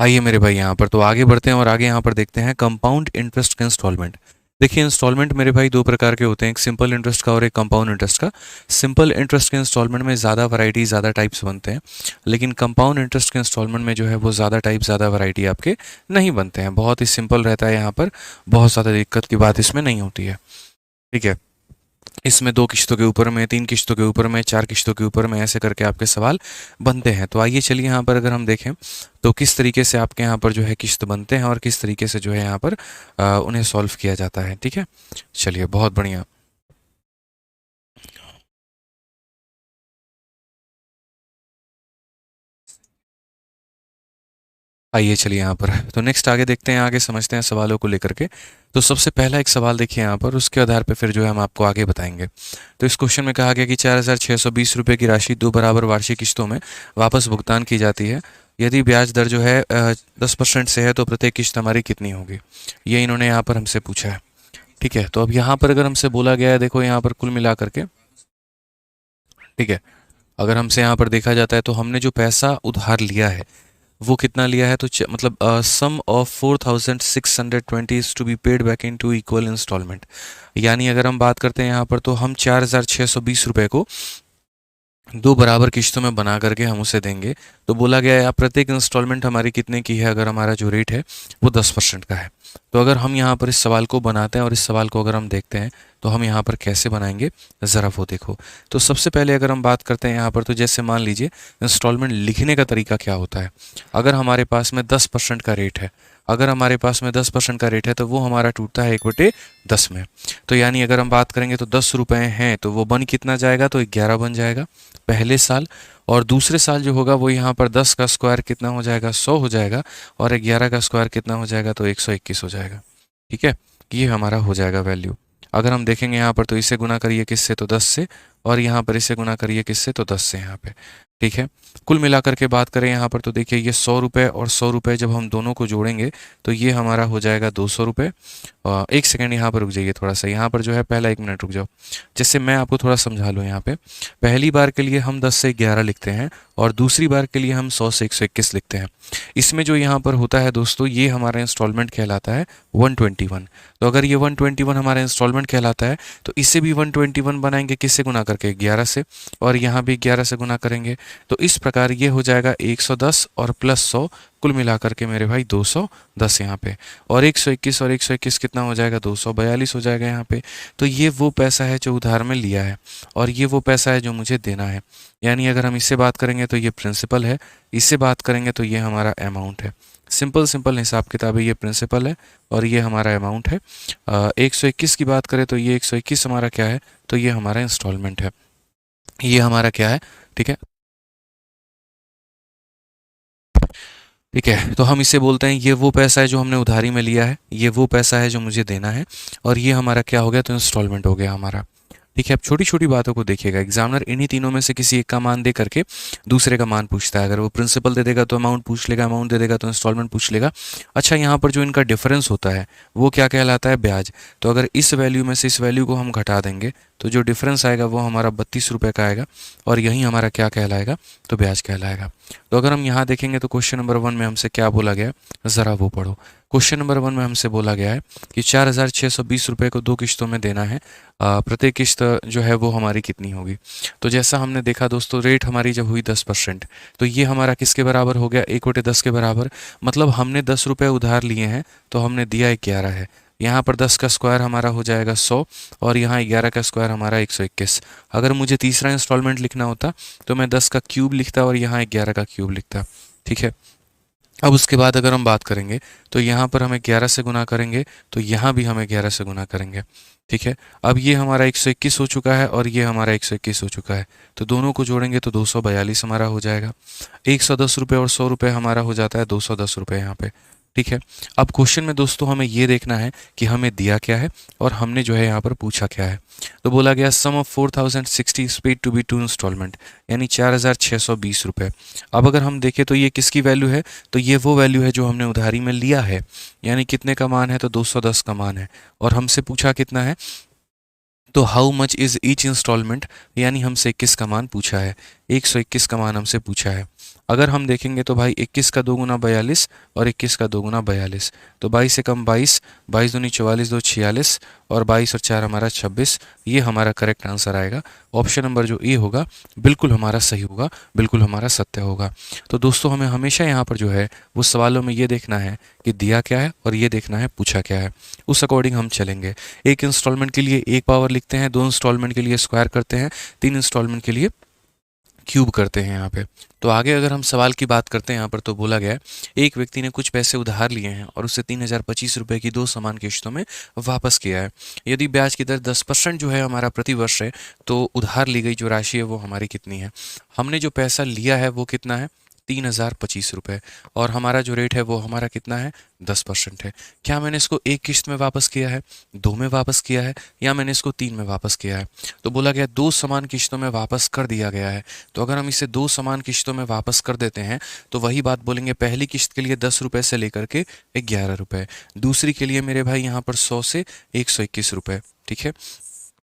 आइए मेरे भाई यहाँ पर तो आगे बढ़ते हैं और आगे यहाँ पर देखते हैं कंपाउंड इंटरेस्ट का इंस्टॉलमेंट। देखिए इंस्टॉलमेंट मेरे भाई दो प्रकार के होते हैं, एक सिंपल इंटरेस्ट का और एक कंपाउंड इंटरेस्ट का। सिंपल इंटरेस्ट के इंस्टॉलमेंट में ज़्यादा वैरायटी ज़्यादा टाइप्स बनते हैं, लेकिन कंपाउंड इंटरेस्ट के इंस्टॉलमेंट में जो है वो ज़्यादा टाइप ज़्यादा वैरायटी आपके नहीं बनते हैं। बहुत ही सिंपल रहता है यहाँ पर, बहुत ज़्यादा दिक्कत की बात इसमें नहीं होती है। ठीक है, इसमें 2 किश्तों के ऊपर में, 3 किश्तों के ऊपर में, 4 किश्तों के ऊपर में, ऐसे करके आपके सवाल बनते हैं। तो आइए चलिए यहाँ पर अगर हम देखें तो किस तरीके से आपके यहाँ पर जो है किश्त बनते हैं और किस तरीके से जो है यहाँ पर उन्हें सॉल्व किया जाता है। ठीक है, चलिए बहुत बढ़िया। आइए चलिए यहाँ पर तो नेक्स्ट आगे देखते हैं, आगे समझते हैं सवालों को लेकर के। तो सबसे पहला एक सवाल देखिए यहाँ पर, उसके आधार पर फिर जो है हम आपको आगे बताएंगे। तो इस क्वेश्चन में कहा गया कि 4,620 रुपये की राशि 2 बराबर वार्षिक किस्तों में वापस भुगतान की जाती है। यदि ब्याज दर जो है 10% से है तो प्रत्येक किस्त हमारी कितनी होगी, ये इन्होंने यहाँ पर हमसे पूछा है। ठीक है, तो अब यहाँ पर अगर हमसे बोला गया है, देखो यहाँ पर कुल मिला करके, ठीक है, अगर हमसे यहाँ पर देखा जाता है तो हमने जो पैसा उधार लिया है वो कितना लिया है, तो मतलब sum of 4,620 is to be paid back in two equal instalment. यानी अगर हम बात करते हैं यहाँ पर तो हम 4,620 रुपये को 2 बराबर किश्तों में बना करके हम उसे देंगे। तो बोला गया है आप प्रत्येक इंस्टॉलमेंट हमारी कितने की है, अगर हमारा जो रेट है वो 10% का है। तो अगर हम यहाँ पर इस सवाल को बनाते हैं और इस सवाल को अगर हम देखते हैं तो हम यहाँ पर कैसे बनाएंगे, ज़रा वो देखो। तो सबसे पहले अगर हम बात करते हैं यहाँ पर, तो जैसे मान लीजिए इंस्टॉलमेंट लिखने का तरीका क्या होता है। अगर हमारे पास में 10% का रेट है, अगर हमारे पास में 10% का रेट है तो वो हमारा टूटता है 1/10 में। तो यानी अगर हम बात करेंगे तो 10 रुपये हैं तो वो बन कितना जाएगा, तो 11 बन जाएगा पहले साल। और दूसरे साल जो होगा वो यहाँ पर 10 का स्क्वायर कितना हो जाएगा, 100 हो जाएगा। और 11 का स्क्वायर कितना हो जाएगा, तो 121 हो जाएगा। ठीक है, ये हमारा हो जाएगा वैल्यू। अगर हम देखेंगे यहाँ पर तो इसे गुना करिए किससे, तो 10 से, और यहाँ पर इसे गुना करिए किससे, तो 10 से यहाँ पे। ठीक है, कुल मिलाकर के बात करें यहाँ पर तो देखिए ये 100 रुपये और 100 रुपये जब हम दोनों को जोड़ेंगे तो ये हमारा हो जाएगा 200 रुपये। एक सेकेंड यहाँ पर रुक जाइए थोड़ा सा, यहाँ पर जो है पहला 1 मिनट रुक जाओ, जिससे मैं आपको थोड़ा समझा लूँ। यहाँ पे पहली बार के लिए हम 10 से 11 लिखते हैं और दूसरी बार के लिए हम 100 से 121 लिखते हैं। इसमें जो यहाँ पर होता है दोस्तों, ये हमारा इंस्टॉलमेंट कहलाता है 121। तो अगर ये 121 हमारा इंस्टॉलमेंट कहलाता है तो इसे भी 121 बनाएंगे किससे गुना करके, 11 से, और यहाँ भी 11 से गुना करेंगे। तो इस प्रकार ये हो जाएगा 110 और प्लस 100, कुल मिलाकर के मेरे भाई 210 यहाँ पे। और 121 और 121 कितना हो जाएगा, 242 हो जाएगा यहाँ पे। तो ये वो पैसा है जो उधार में लिया है और ये वो पैसा है जो मुझे देना है। यानी अगर हम इससे बात करेंगे तो ये प्रिंसिपल है, इससे बात करेंगे तो ये हमारा अमाउंट है। सिंपल सिंपल हिसाब किताब है, ये प्रिंसिपल है और ये हमारा अमाउंट है। 121 की बात करें तो ये 121 हमारा क्या है, तो ये हमारा इंस्टॉलमेंट है, ये हमारा क्या है। ठीक है, ठीक है, तो हम इसे बोलते हैं ये वो पैसा है जो हमने उधारी में लिया है, ये वो पैसा है जो मुझे देना है, और ये हमारा क्या हो गया, तो इंस्टॉलमेंट हो गया हमारा। ठीक है, अब छोटी छोटी बातों को देखिएगा, एग्जामिनर इन्हीं तीनों में से किसी एक का मान दे करके दूसरे का मान पूछता है। अगर वो प्रिंसिपल दे देगा तो अमाउंट पूछ लेगा, अमाउंट दे देगा तो इंस्टॉलमेंट पूछ लेगा। अच्छा, यहाँ पर जो इनका डिफरेंस होता है वो क्या कहलाता है, ब्याज। तो अगर इस वैल्यू में से इस वैल्यू को हम घटा देंगे तो जो डिफरेंस आएगा वो हमारा 32 रुपये का आएगा, और यही हमारा क्या कहलाएगा, तो ब्याज कहलाएगा। तो अगर हम यहाँ देखेंगे तो क्वेश्चन नंबर 1 में हमसे क्या बोला गया है, ज़रा वो पढ़ो। क्वेश्चन नंबर 1 में हमसे बोला गया है कि 4,620 रुपये को 2 किश्तों में देना है, प्रत्येक किस्त जो है वो हमारी कितनी होगी। तो जैसा हमने देखा दोस्तों, रेट हमारी जब हुई 10%, तो ये हमारा किसके बराबर हो गया, 1/10 के बराबर। मतलब हमने 10 रुपये उधार लिए हैं तो हमने दिया 11 है। यहाँ पर 10 का स्क्वायर हमारा हो जाएगा 100, और यहाँ 11 का स्क्वायर हमारा 121। अगर मुझे तीसरा इंस्टॉलमेंट लिखना होता तो मैं 10 का क्यूब लिखता और यहाँ 11 का क्यूब लिखता। ठीक है, अब उसके बाद अगर हम बात करेंगे तो यहाँ पर हमें 11 से गुना करेंगे तो यहाँ भी हमें 11 से गुना करेंगे। ठीक है, अब ये हमारा 121 हो चुका है और ये हमारा 121 हो चुका है, तो दोनों को जोड़ेंगे तो 242 हमारा हो जाएगा। 110 रुपये और 100 रुपये हमारा हो जाता है 210 रुपये यहाँ पे। ठीक है, अब क्वेश्चन में दोस्तों हमें ये देखना है कि हमें दिया क्या है और हमने जो है यहाँ पर पूछा क्या है। तो बोला गया sum of 4,060 is paid to be 2 instalment, यानी 4,620 रुपये। अब अगर हम देखें तो ये किसकी वैल्यू है, तो ये वो वैल्यू है जो हमने उधारी में लिया है। यानी कितने का मान है, तो 210 का मान है, और हमसे पूछा कितना है, तो how much is each instalment, यानी हमसे 21 का मान पूछा है, 121 का मान हमसे पूछा है। अगर हम देखेंगे तो भाई 21 का 2 गुना 42 और 21 का 2 गुना 42, तो 22 से कम 22, 22 दूनी 44, 2 46 और 22 और 4 हमारा 26। ये हमारा करेक्ट आंसर आएगा। ऑप्शन नंबर जो ए होगा बिल्कुल हमारा सही होगा, बिल्कुल हमारा सत्य होगा। तो दोस्तों हमें हमेशा यहाँ पर जो है वो सवालों में ये देखना है कि दिया क्या है और ये देखना है पूछा क्या है, उस अकॉर्डिंग हम चलेंगे। एक इंस्टॉलमेंट के लिए एक पावर लिखते हैं, 2 इंस्टॉलमेंट के लिए स्क्वायर करते हैं, 3 इंस्टॉलमेंट के लिए क्यूब करते हैं यहाँ पे। तो आगे अगर हम सवाल की बात करते हैं यहाँ पर, तो बोला गया है एक व्यक्ति ने कुछ पैसे उधार लिए हैं और उसे 3025 रुपये की 2 समान किश्तों में वापस किया है। यदि ब्याज की दर 10% जो है हमारा प्रतिवर्ष है, तो उधार ली गई जो राशि है वो हमारी कितनी है। हमने जो पैसा लिया है वो कितना है, 3025 रुपये, और हमारा जो रेट है वो हमारा कितना है, 10% है। क्या मैंने इसको एक किश्त में वापस किया है, 2 में वापस किया है, या मैंने इसको 3 में वापस किया है। तो बोला गया 2 समान किश्तों में वापस कर दिया गया है। तो अगर हम इसे 2 समान किश्तों में वापस कर देते हैं तो वही बात बोलेंगे, पहली किश्त के लिए 10 रुपये से लेकर के 11 रुपये, दूसरी के लिए मेरे भाई यहाँ पर 100 से 121 रुपये। ठीक है।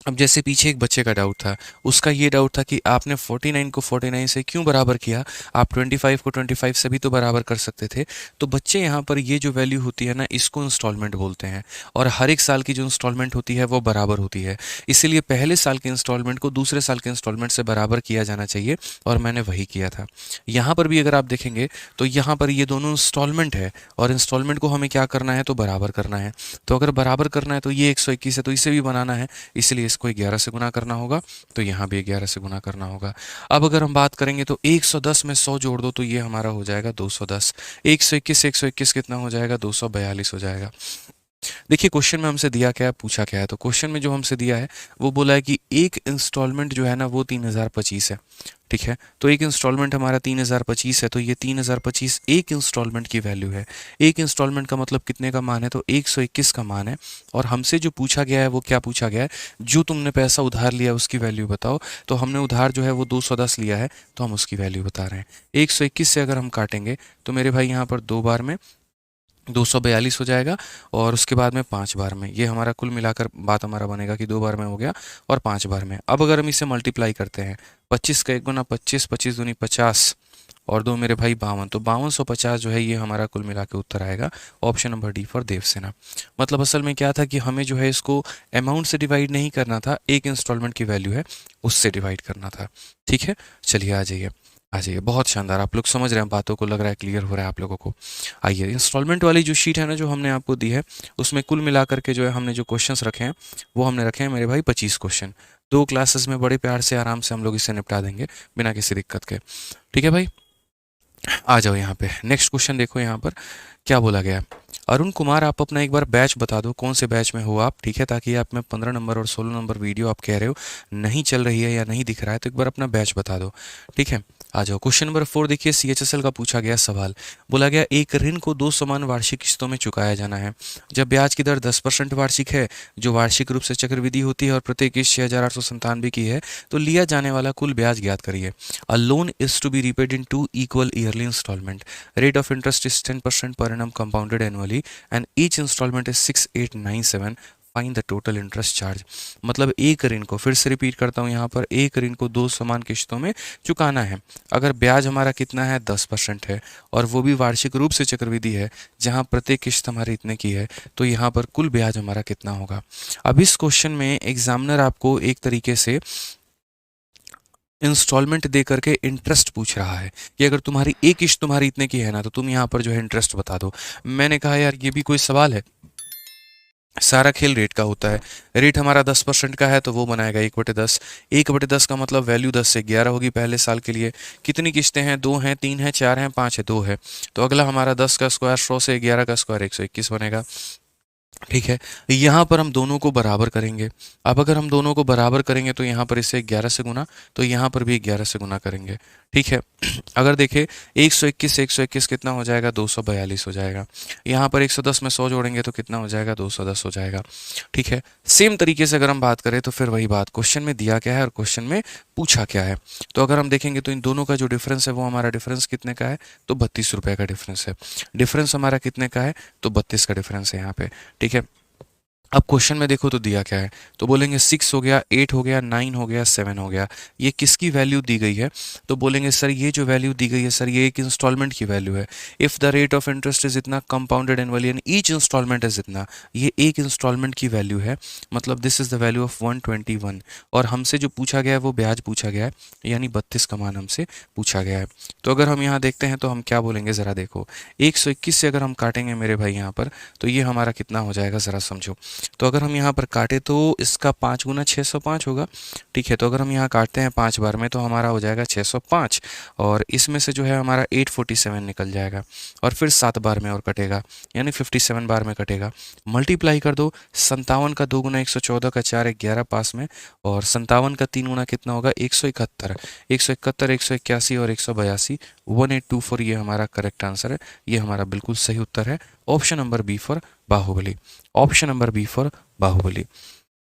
अब जैसे पीछे एक बच्चे का डाउट था, उसका ये डाउट था कि आपने 49 को 49 से क्यों बराबर किया, आप 25 को 25 से भी तो बराबर कर सकते थे। तो बच्चे यहाँ पर ये जो वैल्यू होती है ना, इसको इंस्टॉलमेंट बोलते हैं, और हर एक साल की जो इंस्टॉलमेंट होती है वो बराबर होती है। इसीलिए पहले साल के इंस्टॉलमेंट को दूसरे साल के इंस्टॉलमेंट से बराबर किया जाना चाहिए, और मैंने वही किया था। यहाँ पर भी अगर आप देखेंगे तो यहाँ पर ये दोनों इंस्टॉलमेंट है, और इंस्टॉलमेंट को हमें क्या करना है, तो बराबर करना है। तो अगर बराबर करना है तो ये 121 है, तो इसे भी बनाना है, इसलिए इसको 11 से गुना करना होगा, तो यहाँ भी 11 से गुना करना होगा। अब अगर हम बात करेंगे तो 110 में 100 जोड़ दो तो ये हमारा हो जाएगा 210। 121 से 121 कितना हो जाएगा, 242 हो जाएगा। देखिए क्वेश्चन में हमसे दिया क्या है, पूछा क्या है। तो क्वेश्चन में जो हमसे दिया है वो बोला है कि एक इंस्टॉलमेंट जो है ना वो 3025 है। ठीक है, तो एक इंस्टॉलमेंट हमारा 3025 है, तो ये 3025 एक इंस्टॉलमेंट की वैल्यू है। एक इंस्टॉलमेंट का मतलब कितने का मान है, तो 121 का मान है। और हमसे जो पूछा गया है वो क्या पूछा गया है, जो तुमने पैसा उधार लिया उसकी वैल्यू बताओ। तो हमने उधार जो है वो 210 लिया है, तो हम उसकी वैल्यू बता रहे हैं। 121 से अगर हम काटेंगे तो मेरे भाई यहाँ पर 2 बार में 242 हो जाएगा, और उसके बाद में 5 बार में, ये हमारा कुल मिलाकर बात हमारा बनेगा कि 2 बार में हो गया और 5 बार में। अब अगर हम इसे मल्टीप्लाई करते हैं, 25 का 1 गुना 25, 25 दूनी 50 और 2 मेरे भाई 52, तो 5250 जो है ये हमारा कुल मिला के उत्तर आएगा। Option number D for Devasena. मतलब असल में क्या था कि हमें जो है इसको अमाउंट से डिवाइड नहीं करना था, एक इंस्टॉलमेंट की वैल्यू है उससे डिवाइड करना था। ठीक है, चलिए आ जाइए आ जाइए। बहुत शानदार, आप लोग समझ रहे हैं बातों को, लग रहा है क्लियर हो रहा है आप लोगों को। आइए, इंस्टॉलमेंट वाली जो शीट है ना जो हमने आपको दी है, उसमें कुल मिलाकर के जो है हमने जो क्वेश्चंस रखे हैं वो हमने रखे हैं मेरे भाई 25 क्वेश्चन। 2 क्लासेस में बड़े प्यार से आराम से हम लोग इसे निपटा देंगे बिना किसी दिक्कत के। ठीक है भाई, आ जाओ यहाँ पे। नेक्स्ट क्वेश्चन देखो यहाँ पर क्या बोला गया। अरुण कुमार, आप अपना एक बार बैच बता दो, कौन से बैच में हो आप। ठीक है, ताकि आप में 15 नंबर और 16 नंबर वीडियो आप कह रहे हो नहीं चल रही है या नहीं दिख रहा है, तो एक बार अपना बैच बता दो। ठीक है, आ जाओ। क्वेश्चन नंबर 4 देखिए, CHSL का पूछा गया सवाल। बोला गया एक ऋण को 2 समान वार्षिक किस्तों में चुकाया जाना है। जब ब्याज की दर 10% वार्षिक है, जो वार्षिक रूप से चक्रवृद्धि होती है और प्रत्येक किस्त 6897 की है, तो लिया जाने वाला कुल ब्याज ज्ञात करिए। A loan is to be repaid in 2 equal yearly instalment. Rate of interest is 10% per annum compounded annually and each installment is 6897. Find the total interest charge. मतलब एक ऋण को, फिर से रिपीट करता हूँ यहाँ पर, एक ऋण को 2 समान किश्तों में चुकाना है। अगर ब्याज हमारा कितना है, 10% है, और वो भी वार्षिक रूप से चक्रवृद्धि है, जहाँ प्रत्येक किश्त हमारी इतने की है, तो यहाँ पर कुल ब्याज हमारा कितना होगा। अब इस क्वेश्चन में एग्जामिनर आपको एक तरीके से इंस्टॉलमेंट दे करके इंटरेस्ट पूछ रहा है कि अगर तुम्हारी एक किश्त तुम्हारी इतने की है ना, तो तुम यहाँ पर जो है इंटरेस्ट बता दो। मैंने कहा यार ये भी कोई सवाल है, सारा खेल रेट का होता है। रेट हमारा 10% का है, तो वो बनाएगा 1/10। 1/10 का मतलब वैल्यू 10 से 11 होगी पहले साल के लिए। कितनी किस्तें हैं, 2 हैं, 3 हैं, 4 हैं, 5 है, 2 है। तो अगला हमारा 10 का स्क्वायर 100 से 11 का स्क्वायर 121 बनेगा। ठीक है, यहाँ पर हम दोनों को बराबर करेंगे। अब अगर हम दोनों को बराबर करेंगे तो यहाँ पर इसे 11 से गुना, तो यहाँ पर भी 11 से गुना करेंगे। ठीक है, अगर देखें 121 से 121 कितना हो जाएगा, 242 हो जाएगा। यहाँ पर 110 में 100 जोड़ेंगे तो कितना हो जाएगा, 210 हो जाएगा। ठीक है, सेम तरीके से अगर हम बात करें तो फिर वही बात, क्वेश्चन में दिया क्या है और क्वेश्चन में पूछा क्या है। तो अगर हम देखेंगे तो इन दोनों का जो डिफरेंस है वो हमारा डिफरेंस कितने का है, तो 32 रुपये का डिफरेंस है। डिफरेंस हमारा कितने का है, तो 32 का डिफरेंस है यहाँ पे। ठीक है, अब क्वेश्चन में देखो तो दिया क्या है, तो बोलेंगे 6 हो गया, 8 हो गया, 9 हो गया, 7 हो गया। ये किसकी वैल्यू दी गई है? तो बोलेंगे सर ये जो वैल्यू दी गई है सर ये एक इंस्टॉलमेंट की वैल्यू है। If the rate of interest is इतना, compounded annually and each instalment is इतना, ये एक इंस्टॉलमेंट की वैल्यू है, मतलब this is the value of 121। और हमसे जो पूछा गया है वो ब्याज पूछा गया है, यानी 32 का मान हमसे पूछा गया है। तो अगर हम यहाँ देखते हैं तो हम क्या बोलेंगे, ज़रा देखो 121 से अगर हम काटेंगे मेरे भाई यहाँ पर, तो ये हमारा कितना हो जाएगा ज़रा समझो। तो अगर हम यहाँ पर काटे तो इसका 5 गुना 605 होगा। ठीक है, तो अगर हम यहाँ काटते हैं 5 बार में तो हमारा हो जाएगा 605, और इसमें से जो है हमारा 847 निकल जाएगा, और फिर 7 बार में और कटेगा, यानी 57 बार में कटेगा। मल्टीप्लाई कर दो, 57 का 2 गुना 114 का 4 11 पास में, और 57 का 3 गुना कितना होगा 171, 171 181 और 182, 1824 ये हमारा करेक्ट आंसर है। ये हमारा बिल्कुल सही उत्तर है, option number B for Baahubali. Option number B for Baahubali.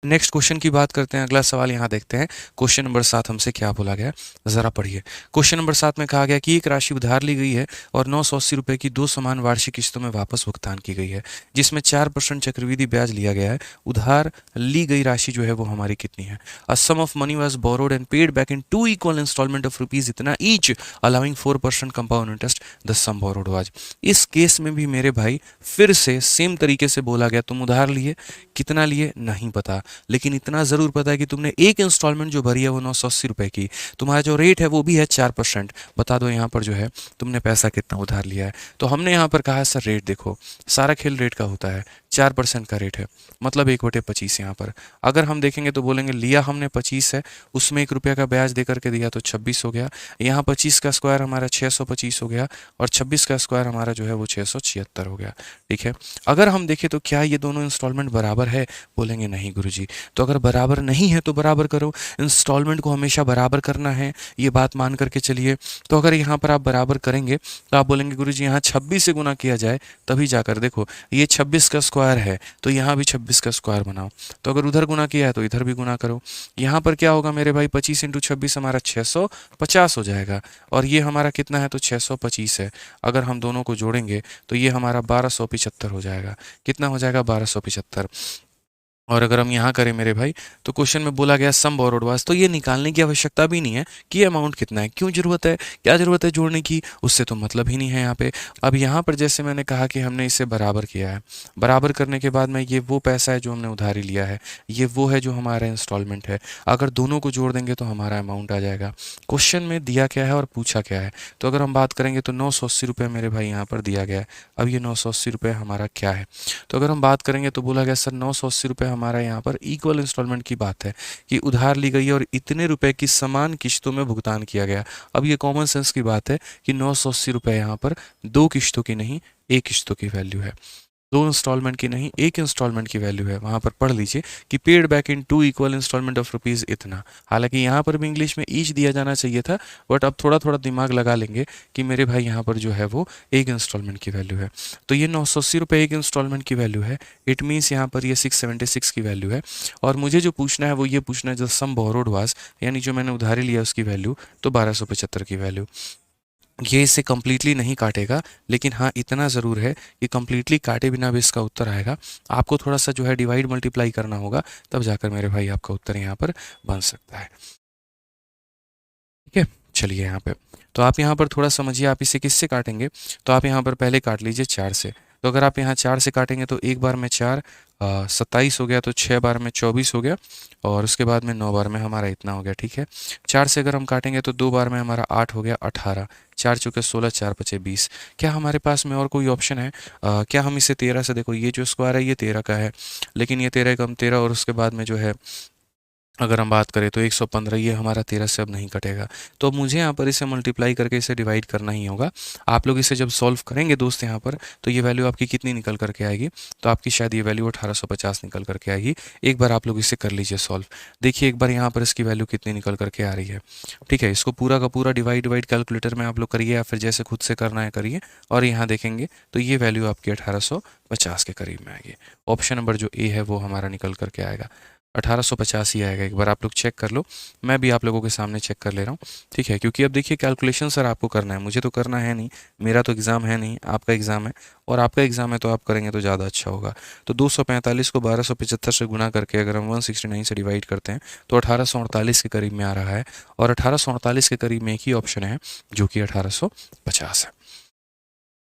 Next question की बात करते हैं, अगला सवाल यहाँ देखते हैं। क्वेश्चन नंबर 7 हमसे क्या बोला गया, जरा पढ़िए। क्वेश्चन नंबर 7 में कहा गया कि एक राशि उधार ली गई है और 980 रुपए की 2 समान वार्षिक किस्तों में वापस भुगतान की गई है, जिसमें 4% चक्रवृद्धि ब्याज लिया गया है। उधार ली गई राशि जो है वो हमारी कितनी है? A sum of money was borrowed and paid back in 2 equal instalment of rupees इतना each, allowing 4% compound interest, the sum borrowed was. इस केस में भी मेरे भाई फिर से सेम तरीके से बोला गया, तुम उधार लिए, कितना लिए नहीं पता, लेकिन इतना ज़रूर पता है कि तुमने एक इंस्टॉलमेंट जो भरी है वो 980 रुपये की, तुम्हारा जो रेट है वो भी है 4%। बता दो यहाँ पर जो है तुमने पैसा कितना उधार लिया है। तो हमने यहाँ पर कहा है सर रेट देखो, सारा खेल रेट का होता है, 4% का रेट है, मतलब 1/25 यहाँ पर। अगर हम देखेंगे तो बोलेंगे लिया हमने 25 है, उसमें 1 रुपये का ब्याज दे करके दिया तो 26 हो गया। यहाँ 25 का स्क्वायर हमारा 625 हो गया, और 26 का स्क्वायर हमारा जो है वो 676 हो गया। ठीक है, अगर हम देखें तो क्या ये दोनों इंस्टॉलमेंट बराबर है? बोलेंगे नहीं गुरुजी। तो अगर बराबर नहीं है तो बराबर करो, इंस्टॉलमेंट को हमेशा बराबर करना है, ये बात मान करके चलिए। तो अगर यहाँ पर आप बराबर करेंगे तो आप बोलेंगे गुरुजी यहाँ 26 से गुना किया जाए तभी जाकर, देखो ये 26 का स्क्वायर है तो यहाँ भी 26 का स्क्वायर बनाओ, तो अगर उधर गुना किया है तो इधर भी गुना करो। यहाँ पर क्या होगा मेरे भाई, 25 इंटू 26 हमारा 650 हो जाएगा, और ये हमारा कितना है तो 625 है। अगर हम दोनों को जोड़ेंगे तो ये हमारा 1275 हो जाएगा। कितना हो जाएगा 1275। और अगर हम यहाँ करें मेरे भाई तो क्वेश्चन में बोला गया सम बोरोड वाज, तो ये निकालने की आवश्यकता भी नहीं है कि ये अमाउंट कितना है, क्यों जरूरत है, क्या जरूरत है जोड़ने की, उससे तो मतलब ही नहीं है यहाँ पे। अब यहाँ पर जैसे मैंने कहा कि हमने इसे बराबर किया है, बराबर करने के बाद में ये वो पैसा है जो हमने उधारी लिया है, ये वो है जो हमारा इंस्टॉलमेंट है, अगर दोनों को जोड़ देंगे तो हमारा अमाउंट आ जाएगा। क्वेश्चन में दिया क्या है और पूछा क्या है, तो अगर हम बात करेंगे तो 980 रुपये मेरे भाई यहाँ पर दिया गया है। अब ये 980 रुपये हमारा क्या है, तो अगर हम बात करेंगे तो बोला गया सर 980 रुपये हमारा यहाँ पर इक्वल इंस्टॉलमेंट की बात है कि उधार ली गई है और इतने रुपए की समान किश्तों में भुगतान किया गया। अब ये कॉमन सेंस की बात है कि 980 रुपये यहाँ पर 2 किश्तों की नहीं, एक किश्तों की वैल्यू है, 2 इंस्टॉलमेंट की नहीं, एक इंस्टॉलमेंट की वैल्यू है। वहाँ पर पढ़ लीजिए कि paid back in 2 equal instalment of rupees इतना। हालांकि यहाँ पर भी इंग्लिश में ईच दिया जाना चाहिए था, बट अब थोड़ा थोड़ा दिमाग लगा लेंगे कि मेरे भाई यहाँ पर जो है वो एक इंस्टॉलमेंट की वैल्यू है। तो ये 980 रुपये एक इंस्टॉलमेंट की वैल्यू है, इट मीन्स यहाँ पर ये 676 की वैल्यू है। और मुझे जो पूछना है वो ये पूछना है जो सम बोरोड वाज, यानी जो मैंने उधारी लिया उसकी वैल्यू, तो 1275 की वैल्यू। ये इसे कम्प्लीटली नहीं काटेगा, लेकिन हाँ इतना ज़रूर है कि कम्प्लीटली काटे बिना भी इसका उत्तर आएगा। आपको थोड़ा सा जो है डिवाइड मल्टीप्लाई करना होगा, तब जाकर मेरे भाई आपका उत्तर यहाँ पर बन सकता है। ठीक है, चलिए यहाँ पे तो आप यहाँ पर थोड़ा समझिए, आप इसे किससे काटेंगे, तो आप यहाँ पर पहले काट लीजिए 4 से। तो अगर आप यहाँ 4 से काटेंगे तो एक बार में 4 27 हो गया, तो 6 बार में 24 हो गया, और उसके बाद में 9 बार में हमारा इतना हो गया। ठीक है, 4 से अगर हम काटेंगे तो 2 बार में हमारा 8 हो गया, 18, 4 चौके 16, 4 पचे 20। क्या हमारे पास में और कोई ऑप्शन है? क्या हम इसे 13 से, देखो ये जो स्क्वायर है ये 13 का है, लेकिन ये 13 कम 13, और उसके बाद में जो है अगर हम बात करें तो 115, ये हमारा 13 से अब नहीं कटेगा। तो अब मुझे यहाँ पर इसे मल्टीप्लाई करके इसे डिवाइड करना ही होगा। आप लोग इसे जब सॉल्व करेंगे दोस्त यहाँ पर, तो ये वैल्यू आपकी कितनी निकल करके आएगी, तो आपकी शायद ये वैल्यू 1850 निकल करके आएगी। एक बार आप लोग इसे कर लीजिए सॉल्व, देखिए एक बार यहाँ पर इसकी वैल्यू कितनी निकल करके आ रही है। ठीक है, इसको पूरा का पूरा डिवाइड कैलकुलेटर में आप लोग करिए, या फिर जैसे खुद से करना है करिए, और यहाँ देखेंगे तो ये वैल्यू आपकी 1850 के करीब में आएगी। ऑप्शन नंबर जो ए है वो हमारा निकल करके आएगा। 1850 ही आएगा। एक बार आप लोग चेक कर लो, मैं भी आप लोगों के सामने चेक कर ले रहा हूँ, ठीक है। क्योंकि अब देखिए कैलकुलेशन सर आपको करना है, मुझे तो करना है नहीं, मेरा तो एग्ज़ाम है नहीं, आपका एग्ज़ाम है, और आपका एग्ज़ाम है तो आप करेंगे तो ज़्यादा अच्छा होगा। तो 245 को 1275 से गुना करके अगर हम 169 से डिवाइड करते हैं तो 1848 के करीब में आ रहा है, और 1848 के करीब में एक ही ऑप्शन है जो कि 1850 है,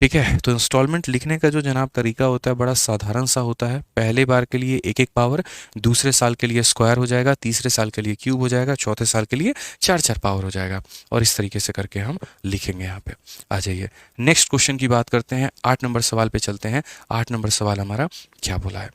ठीक है। तो इंस्टॉलमेंट लिखने का जो जनाब तरीका होता है बड़ा साधारण सा होता है। पहले बार के लिए एक एक पावर, दूसरे साल के लिए स्क्वायर हो जाएगा, तीसरे साल के लिए क्यूब हो जाएगा, चौथे साल के लिए चार चार पावर हो जाएगा, और इस तरीके से करके हम लिखेंगे। यहाँ पे आ जाइए, नेक्स्ट क्वेश्चन की बात करते हैं। 8 नंबर सवाल पे चलते हैं। 8 नंबर सवाल हमारा क्या बोला है,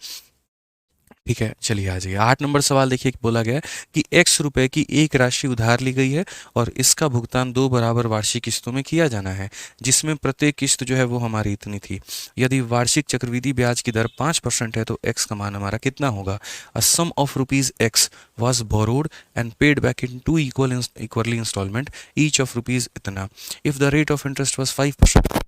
ठीक है, चलिए आ जाइए। 8 नंबर सवाल देखिए, बोला गया है कि x रुपए की एक राशि उधार ली गई है और इसका भुगतान 2 बराबर वार्षिक किस्तों में किया जाना है, जिसमें प्रत्येक किस्त जो है वो हमारी इतनी थी। यदि वार्षिक चक्रवृद्धि ब्याज की दर 5% है तो x का मान हमारा कितना होगा। A sum of rupees x was borrowed and paid back in two equally installment each of rupees इतना। If the rate of interest was 5%,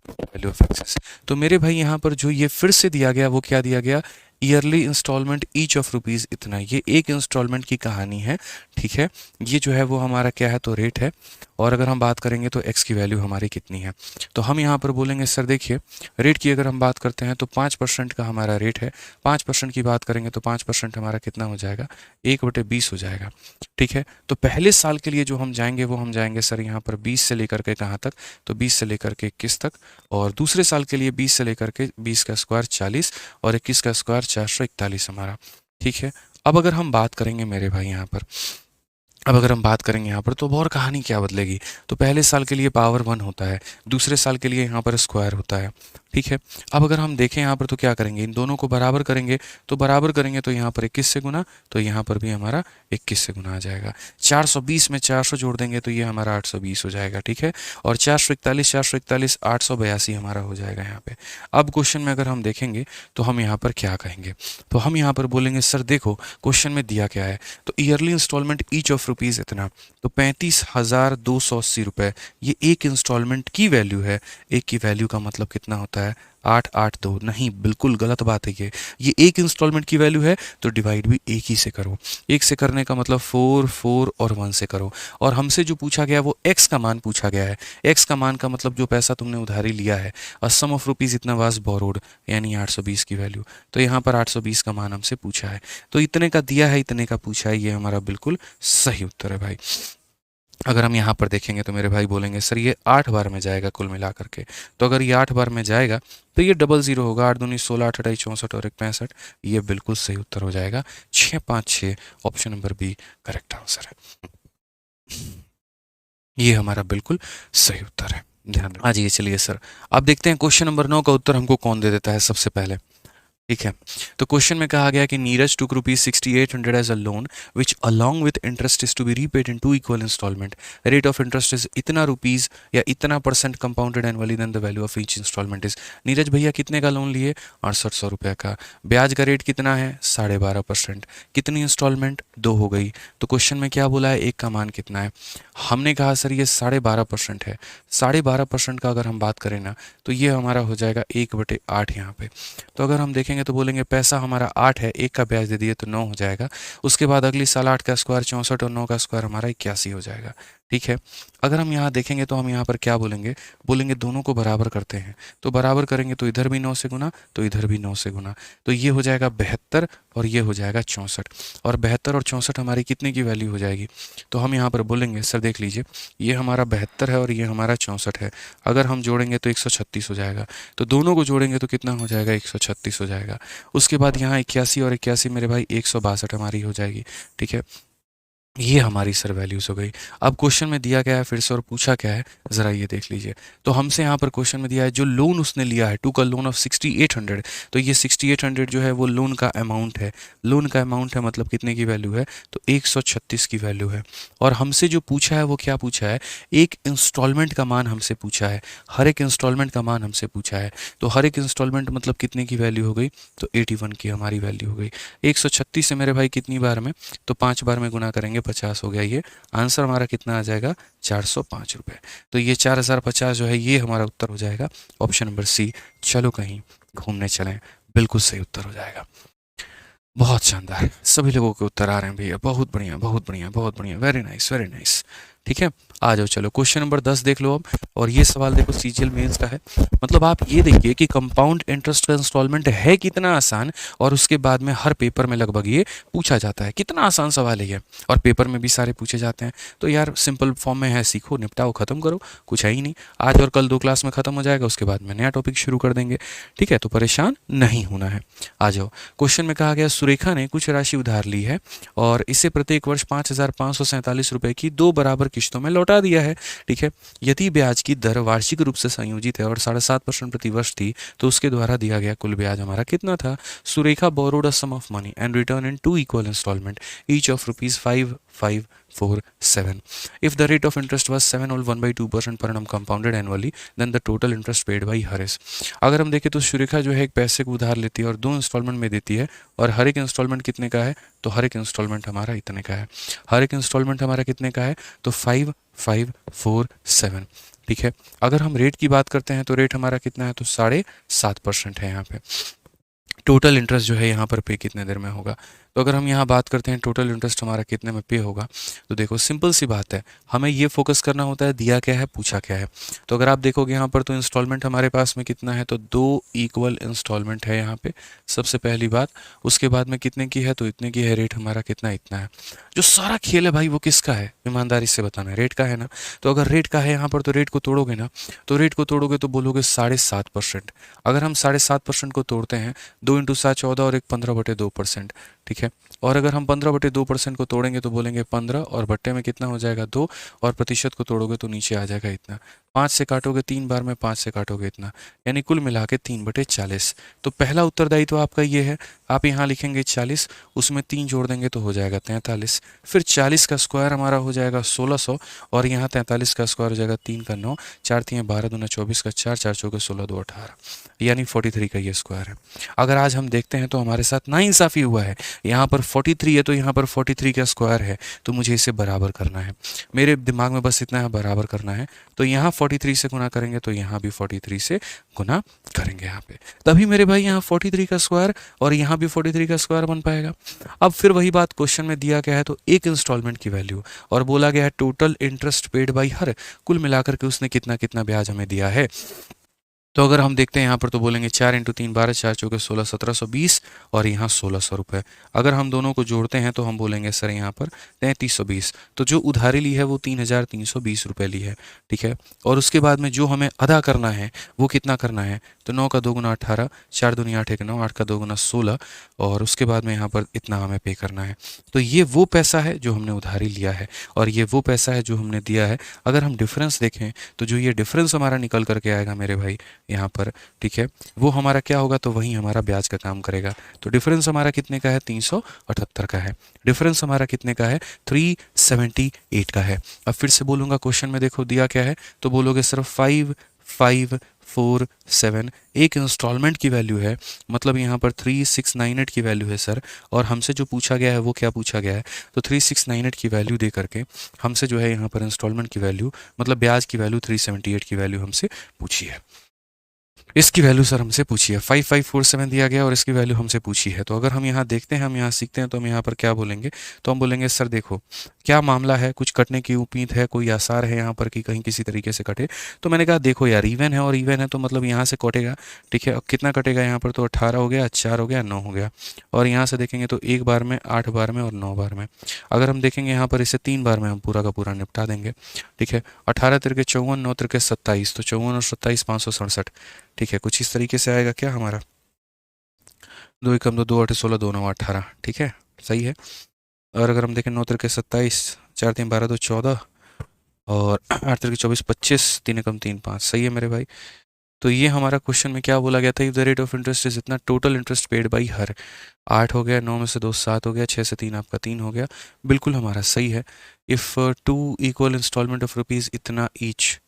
value of x. तो मेरे भाई यहाँ पर जो ये फिर से दिया गया वो क्या दिया गया, yearly instalment each of rupees इतना। ये एक इंस्टॉलमेंट की कहानी है, ठीक है। ये जो है वो हमारा क्या है, तो रेट है, और अगर हम बात करेंगे तो एक्स की वैल्यू हमारी कितनी है। तो हम यहाँ पर बोलेंगे सर देखिए, रेट की अगर हम बात करते हैं तो 5% का हमारा रेट है। 5% की बात करेंगे तो 5% हमारा कितना हो जाएगा, 1/20 हो जाएगा, ठीक है। तो पहले साल के लिए जो हम जाएंगे वो हम जाएंगे सर यहाँ पर 20 से लेकर के कहाँ तक, तो 20 से लेकर के 21 तक, और दूसरे साल के लिए 20 से लेकर के 20 का स्क्वायर 40 और 21 का स्क्वायर 441 हमारा, ठीक है। अब अगर हम बात करेंगे मेरे भाई यहाँ पर, अब अगर हम बात करेंगे यहाँ पर तो और कहानी क्या बदलेगी। तो पहले साल के लिए पावर 1 होता है, दूसरे साल के लिए यहाँ पर स्क्वायर होता है, ठीक है। अब अगर हम देखें यहाँ पर तो क्या करेंगे, इन दोनों को बराबर करेंगे, तो बराबर करेंगे तो यहाँ पर 21 से गुना, तो यहाँ पर भी हमारा 21 से गुना आ जाएगा। 420 में 400 जोड़ देंगे तो ये हमारा 820 हो जाएगा, ठीक है। और 441 882 हमारा हो जाएगा यहाँ पे। अब क्वेश्चन में अगर हम देखेंगे तो हम यहाँ पर क्या कहेंगे, तो हम यहाँ पर बोलेंगे सर देखो क्वेश्चन में दिया क्या है, तो yearly instalment each of rupees इतना, तो 35,280 रुपये ये एक इंस्टॉलमेंट की वैल्यू है। एक की वैल्यू का मतलब कितना होता है, 882, नहीं बिल्कुल गलत बात है ये एक इंस्टॉलमेंट की वैल्यू है तो डिवाइड भी एक ही से करो। एक से करने का मतलब 4 4 और 1 से करो। और हमसे जो पूछा गया वो x का मान पूछा गया है। x का मान का मतलब जो पैसा तुमने उधारी लिया है, और सम ऑफ रुपीज़ इतना वाज बोरोड, यानी 820 की वैल्यू। तो यहाँ पर 820 का मान हमसे पूछा है, तो इतने का दिया है, इतने का पूछा है, ये हमारा बिल्कुल सही उत्तर है भाई। अगर हम यहाँ पर देखेंगे तो मेरे भाई बोलेंगे सर ये 8 बार में जाएगा कुल मिला करके, तो अगर ये 8 बार में जाएगा तो ये 00 होगा, 8 दूनी 16, 8 अठाई 64 और 1 65, ये बिल्कुल सही उत्तर हो जाएगा। 656 option number B correct answer है, ये हमारा बिल्कुल सही उत्तर है। ध्यान रखिए। आ जाइए, चलिए सर अब देखते हैं क्वेश्चन नंबर 9 का उत्तर हमको कौन दे देता है सबसे पहले, ठीक है। तो क्वेश्चन में कहा गया कि Neeraj took ₹6800 as a loan which along with interest is to be repaid in 2 equal instalment. Rate of interest is इतना रुपीज या इतना percent compounded annually, then the value of each instalment is. Neeraj भैया कितने का लोन लिए, 6800 रुपये का। ब्याज का रेट कितना है, 12.5%। कितनी इंस्टॉलमेंट, 2 हो गई। तो क्वेश्चन में क्या बोला है, एक का मान कितना है। हमने कहा सर ये 12.5% है। 12.5% का अगर हम बात करें ना तो ये हमारा हो जाएगा 1/8 यहाँ पे। तो अगर हम देखेंगे तो बोलेंगे पैसा हमारा 8 है, एक का ब्याज दे दिए तो 9 हो जाएगा। उसके बाद अगली साल 8 का स्क्वायर 64 और 9 का स्क्वायर हमारा 81 हो जाएगा, ठीक है। अगर हम यहाँ देखेंगे तो हम यहाँ पर क्या बोलेंगे, बोलेंगे दोनों को बराबर करते हैं। तो बराबर करेंगे तो इधर भी 9 से गुना, तो इधर भी 9 से गुना, तो ये हो जाएगा 72 और ये हो जाएगा 64। और 72 और 64 हमारी कितने की वैल्यू हो जाएगी, तो हम यहाँ पर बोलेंगे सर देख लीजिए ये हमारा 72 है और ये हमारा 64 है। अगर हम जोड़ेंगे तो 136 हो जाएगा। तो दोनों को जोड़ेंगे तो कितना हो जाएगा, 136 हो जाएगा। उसके बाद यहाँ 81 और 81 मेरे भाई 162 हमारी हो जाएगी, ठीक है। ये हमारी सर वैल्यूज हो गई। अब क्वेश्चन में दिया गया है फिर से और पूछा क्या है, ज़रा ये देख लीजिए। तो हमसे यहाँ पर क्वेश्चन में दिया है जो लोन उसने लिया है, टू का लोन ऑफ 6800, तो ये 6800 जो है वो लोन का अमाउंट है। लोन का अमाउंट है मतलब कितने की वैल्यू है, तो 136 की वैल्यू है। और हमसे जो पूछा है वो क्या पूछा है, एक इंस्टॉलमेंट का मान हमसे पूछा है। हर एक इंस्टॉलमेंट का मान हमसे पूछा है। तो हर एक इंस्टॉलमेंट मतलब कितने की वैल्यू हो गई, तो 81 की हमारी वैल्यू हो गई। 136 से मेरे भाई कितनी बार में, तो 5 बार में गुना करेंगे 50 हो गया। ये आंसर हमारा कितना आ जाएगा, 405 रुपये। तो ये 4050 जो है ये हमारा उत्तर हो जाएगा ऑप्शन नंबर सी, चलो कहीं घूमने चलें, बिल्कुल सही उत्तर हो जाएगा। बहुत शानदार, सभी लोगों के उत्तर आ रहे हैं भैया, बहुत बढ़िया बहुत बढ़िया बहुत बढ़िया, वेरी नाइस वेरी नाइस। ठीक है, आ जाओ, चलो क्वेश्चन नंबर 10 देख लो अब। और ये सवाल देखो सीजीएल मेंस का है। मतलब आप ये देखिए कि कंपाउंड इंटरेस्ट का इंस्टॉलमेंट है कितना आसान, और उसके बाद में हर पेपर में लगभग ये पूछा जाता है। कितना आसान सवाल है ये, और पेपर में भी सारे पूछे जाते हैं। तो यार सिंपल फॉर्म में है, सीखो, निपटाओ, खत्म करो, कुछ है ही नहीं। आज और कल 2 क्लास में खत्म हो जाएगा, उसके बाद में नया टॉपिक शुरू कर देंगे। ठीक है, तो परेशान नहीं होना है। आ जाओ, क्वेश्चन में कहा गया सुरेखा ने कुछ राशि उधार ली है और इसे प्रत्येक वर्ष 5,547 रुपए की 2 बराबर किश्तों में लौटा दिया है। ठीक है, यदि ब्याज की दर वार्षिक रूप से संयोजित है और 7.5% प्रति वर्ष थी, तो उसके द्वारा दिया गया कुल ब्याज हमारा कितना था? Surekha borrowed a sum of money and return in 2 equal instalment each of ₹5,547. If the rate of interest was 7 or 1/2% per annum compounded annually, then the total interest paid by her is. अगर हम देखें तो सुरेखा जो है एक पैसे को उधार लेती है और 2 इंस्टॉलमेंट में देती है, और हर एक इंस्टॉलमेंट कितने का है? तो हर एक इंस्टॉलमेंट हमारा इतने का है। हर एक इंस्टॉलमेंट हमारा कितने का है? तो 5,547। ठीक है, अगर हम रेट की बात करते हैं तो रेट हमारा कितना है? तो 7.5% है यहाँ पे। टोटल इंटरेस्ट जो है यहाँ पर पे कितने देर में होगा? तो अगर हम यहाँ बात करते हैं टोटल इंटरेस्ट हमारा कितने में पे होगा, तो देखो सिंपल सी बात है, हमें ये फोकस करना होता है दिया क्या है, पूछा क्या है। तो अगर आप देखोगे यहाँ पर तो इंस्टॉलमेंट हमारे पास में कितना है? तो 2 इक्वल इंस्टॉलमेंट है यहाँ पे, सबसे पहली बात। उसके बाद में कितने की है? तो इतने की है। रेट हमारा कितना? इतना है। जो सारा खेल है भाई वो किसका है? ईमानदारी से बताना है, रेट का है ना। तो अगर रेट का है यहाँ पर तो रेट को तोड़ोगे ना, तो रेट को तोड़ोगे तो बोलोगे 7.5%। अगर हम 7.5% को तोड़ते हैं, 2 इंटू 7 14 और एक 15/2%। ठीक है, और अगर हम 15/2% को तोड़ेंगे तो बोलेंगे 15, और बट्टे में कितना हो जाएगा? 2, और प्रतिशत को तोड़ोगे तो नीचे आ जाएगा इतना। 5 से काटोगे 3 बार में, 5 से काटोगे इतना, यानी कुल मिला के 3/40। तो पहला उत्तरदायित्व आपका ये है। आप यहाँ लिखेंगे 40, उसमें 3 जोड़ देंगे तो हो जाएगा 43। फिर 40 का स्क्वायर हमारा हो जाएगा 1600, और यहाँ 43 का स्क्वायर हो जाएगा 3 का 9, 4 3 12 दूना 24 का 4, 4 चौके 16 2 18, यानी 43 का ये स्क्वायर है। अगर आज हम देखते हैं तो हमारे साथ नाइंसाफ़ी हुआ है। यहाँ पर 43 है तो यहाँ पर 43 का स्क्वायर है, तो मुझे इसे बराबर करना है। मेरे दिमाग में बस इतना है, बराबर करना है। तो यहाँ 43 से गुना करेंगे तो यहाँ भी 43 से गुना करेंगे यहाँ पे, तभी मेरे भाई यहाँ 43 का स्क्वायर और यहाँ भी 43 का स्क्वायर बन पाएगा। अब फिर वही बात, क्वेश्चन में दिया गया है तो एक इंस्टॉलमेंट की वैल्यू, और बोला गया है टोटल इंटरेस्ट पेड बाई हर, कुल मिलाकर के उसने कितना कितना ब्याज हमें दिया है। तो अगर हम देखते हैं यहाँ पर तो बोलेंगे 4 इंटू 3 12, 4 चौके 16, 1720, और यहाँ 1600 रुपये। अगर हम दोनों को जोड़ते हैं तो हम बोलेंगे सर यहाँ पर 3320। तो जो उधारी ली है वो 3,320 रुपये ली है। ठीक है, और उसके बाद में जो हमें अदा करना है वो कितना करना है? तो 9 का 2 गुना 18, 4 दूनी 8 1 9, 8 का 2 गुना 16, और उसके बाद में यहाँ पर इतना हमें पे करना है। तो ये वो पैसा है जो हमने उधारी लिया है, और ये वो पैसा है जो हमने दिया है। अगर हम डिफरेंस देखें तो जो ये डिफरेंस हमारा निकल करके आएगा मेरे भाई यहाँ पर, ठीक है, वो हमारा क्या होगा? तो वही हमारा ब्याज का काम करेगा। तो डिफरेंस हमारा कितने का है? 378 का है। डिफरेंस हमारा कितने का है? 378 का है। अब फिर से बोलूँगा, क्वेश्चन में देखो दिया क्या है, तो बोलोगे सिर्फ 5,547 एक इंस्टॉलमेंट की वैल्यू है, मतलब यहाँ पर 3698 की वैल्यू है सर। और हमसे जो पूछा गया है वो क्या पूछा गया है? तो 3698 की वैल्यू दे करके हमसे जो है यहाँ पर इंस्टॉलमेंट की वैल्यू, मतलब ब्याज की वैल्यू 378 की वैल्यू हमसे पूछी है। इसकी वैल्यू सर हमसे पूछी है, 5547 दिया गया और इसकी वैल्यू हमसे पूछी है। तो अगर हम यहाँ देखते हैं, हम यहाँ सीखते हैं, तो हम यहाँ पर क्या बोलेंगे? तो हम बोलेंगे सर देखो क्या मामला है, कुछ कटने की उम्मीद है, कोई आसार है यहाँ पर कि कहीं किसी तरीके से कटे। तो मैंने कहा देखो यार इवन है, और इवन है तो मतलब यहाँ से कटेगा। ठीक है, अब कितना कटेगा यहाँ पर? तो 18 हो गया, 4 हो गया, 9 हो गया। और यहाँ से देखेंगे तो 1 बार में, 8 बार में और 9 बार में। अगर हम देखेंगे यहाँ पर इसे 3 बार में हम पूरा का पूरा निपटा देंगे। ठीक है, 18 तिरके 54, 9 तिरके 27, तो 54 और 27 567। ठीक है, कुछ इस तरीके से आएगा क्या हमारा? 2 एकम 2, 2 8 16, 2 9 18। ठीक है, सही है। और अगर हम देखें 9 तिरके 27, 4 3 12 2 14, और 8 तिरके 24 25, 3 एकम 3 5। सही है मेरे भाई। तो ये हमारा क्वेश्चन में क्या बोला गया था? If the rate of interest is इतना, total interest paid by her. 8 हो गया, 9 में से 2 7 हो गया, 6 से 3 आपका 3 हो गया, बिल्कुल हमारा सही है। If 2 equal instalment of rupees इतना ईच।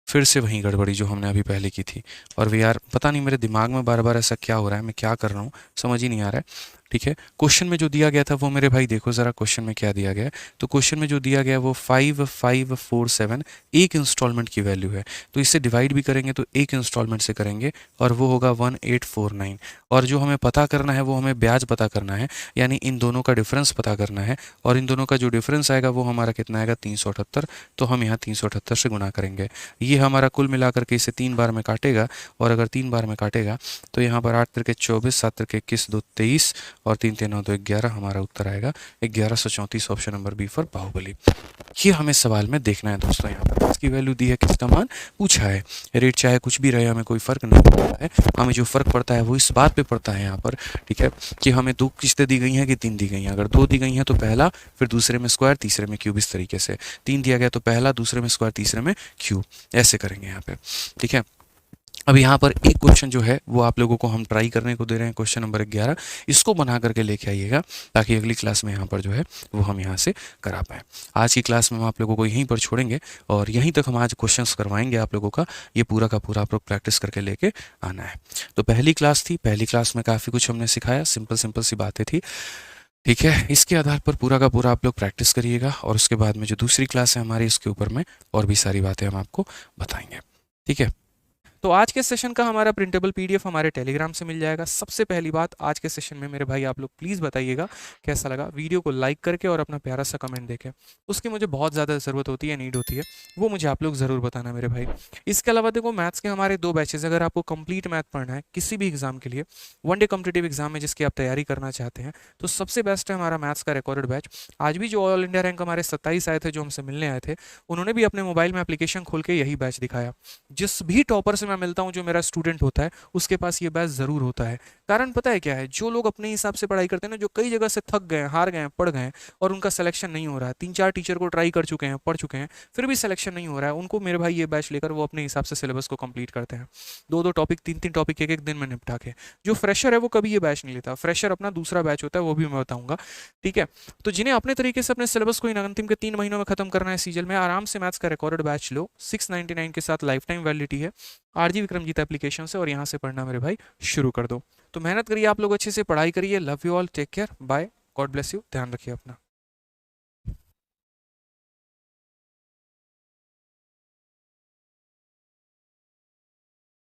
फिर से वही गड़बड़ी जो हमने अभी पहले की थी। और वी यार पता नहीं मेरे दिमाग में बार बार ऐसा क्या हो रहा है, मैं क्या कर रहा हूँ समझ ही नहीं आ रहा है। ठीक है। क्वेश्चन में जो दिया गया था वो मेरे भाई देखो ज़रा क्वेश्चन में क्या दिया गया है। तो क्वेश्चन में जो दिया गया है वो 5547 एक इंस्टॉलमेंट की वैल्यू है। तो इससे डिवाइड भी करेंगे तो एक इंस्टॉलमेंट से करेंगे और वो होगा 1849। और जो हमें पता करना है वो हमें ब्याज पता करना है, यानी इन दोनों का डिफरेंस पता करना है। और इन दोनों का जो डिफरेंस आएगा वो हमारा कितना आएगा 378। तो हम यहाँ 378 से गुना करेंगे। ये हमारा कुल मिलाकर के इसे 3 बार में काटेगा, और अगर 3 बार में काटेगा तो यहाँ पर 8 तिरके 24, 7 तिरके 21, 2 23 और 3 3 9 2 11 हमारा उत्तर आएगा 1134। Option number B for Baahubali. ये हमें सवाल में देखना है दोस्तों। यहाँ पर इसकी वैल्यू दी है, किसका मान पूछा है। रेट चाहे कुछ भी रहे हमें कोई फ़र्क नहीं पड़ता है, हमें जो फ़र्क पड़ता है वो इस बात पे पड़ता है यहाँ पर, ठीक है, कि हमें 2 किस्तें दी गई हैं कि 3 दी गई हैं। अगर 2 दी गई हैं तो पहला, फिर दूसरे में स्क्वायर, तीसरे में क्यूब, इस तरीके से। 3 दिया गया तो पहला, दूसरे में स्क्वायर, तीसरे में क्यूब, ऐसे करेंगे यहाँ पे, ठीक है। अब यहाँ पर एक क्वेश्चन जो है वो आप लोगों को हम ट्राई करने को दे रहे हैं, क्वेश्चन नंबर 11। इसको बना करके लेके आइएगा ताकि अगली क्लास में यहाँ पर जो है वो हम यहाँ से करा पाएँ। आज की क्लास में हम आप लोगों को यहीं पर छोड़ेंगे और यहीं तक हम आज क्वेश्चंस करवाएंगे आप लोगों का। ये पूरा का पूरा आप लोग प्रैक्टिस करके लेके आना है। तो पहली क्लास थी, पहली क्लास में काफ़ी कुछ हमने सिखाया, सिंपल सिंपल सी बातें थी, ठीक है। इसके आधार पर पूरा का पूरा आप लोग प्रैक्टिस करिएगा और उसके बाद में जो दूसरी क्लास है हमारी, इसके ऊपर में और भी सारी बातें हम आपको बताएंगे, ठीक है। तो आज के सेशन का हमारा प्रिंटेबल पीडीएफ हमारे टेलीग्राम से मिल जाएगा। सबसे पहली बात, आज के सेशन में मेरे भाई आप लोग प्लीज़ बताइएगा कैसा लगा। वीडियो को लाइक करके और अपना प्यारा सा कमेंट देके, उसकी मुझे बहुत ज़्यादा ज़रूरत होती है, नीड होती है, वो मुझे आप लोग ज़रूर बताना मेरे भाई। इसके अलावा देखो, मैथ्स के हमारे 2 बैचेज, अगर आपको कंप्लीट मैथ पढ़ना है किसी भी एग्जाम के लिए, वन डे कॉम्पिटेटिव एग्जाम में जिसकी आप तैयारी करना चाहते हैं, तो सबसे बेस्ट है हमारा मैथ्स का रिकॉर्डेड बैच। आज भी जो ऑल इंडिया रैंक हमारे 27 आए थे, जो हमसे मिलने आए थे, उन्होंने भी अपने मोबाइल में एप्लीकेशन खोल के यही बैच दिखाया। जिस भी टॉपर से मैं मिलता हूँ, जो मेरा स्टूडेंट होता है, उसके पास ये बैच जरूर होता है। कारण पता है क्या है, जो लोग अपने हिसाब से पढ़ाई करते हैं ना, जो कई जगह से थक गए, हार गए, पढ़ गए और उनका सिलेक्शन नहीं हो रहा है, 3-4 टीचर को ट्राई कर चुके हैं, पढ़ चुके हैं, फिर भी सिलेक्शन नहीं हो रहा है, उनको मेरे भाई ये बैच लेकर वो अपने हिसाब से सिलेबस को कंप्लीट करते हैं। 2-2 टॉपिक, 3-3 टॉपिक एक एक दिन में निपटा के। जो फ्रेशर है वो कभी ये बैच नहीं लेता। फ्रेशर अपना दूसरा बैच होता है, वो भी मैं बताऊंगा, ठीक है। तो जिन्हें अपने तरीके से अपने सिलेबस को इन अंतिम के 3 महीनों में खत्म करना है सीजल में, आराम से मैथ्स का रिकॉर्डेड बैच लो। 699 के साथ लाइफ टाइम वैलिडिटी है, आरजी विक्रमजीत एप्लीकेशन से, और यहाँ से पढ़ना मेरे भाई शुरू कर दो। तो मेहनत करिए आप लोग, अच्छे से पढ़ाई करिए। Love you all, take care, bye, God bless you, ध्यान रखिए अपना।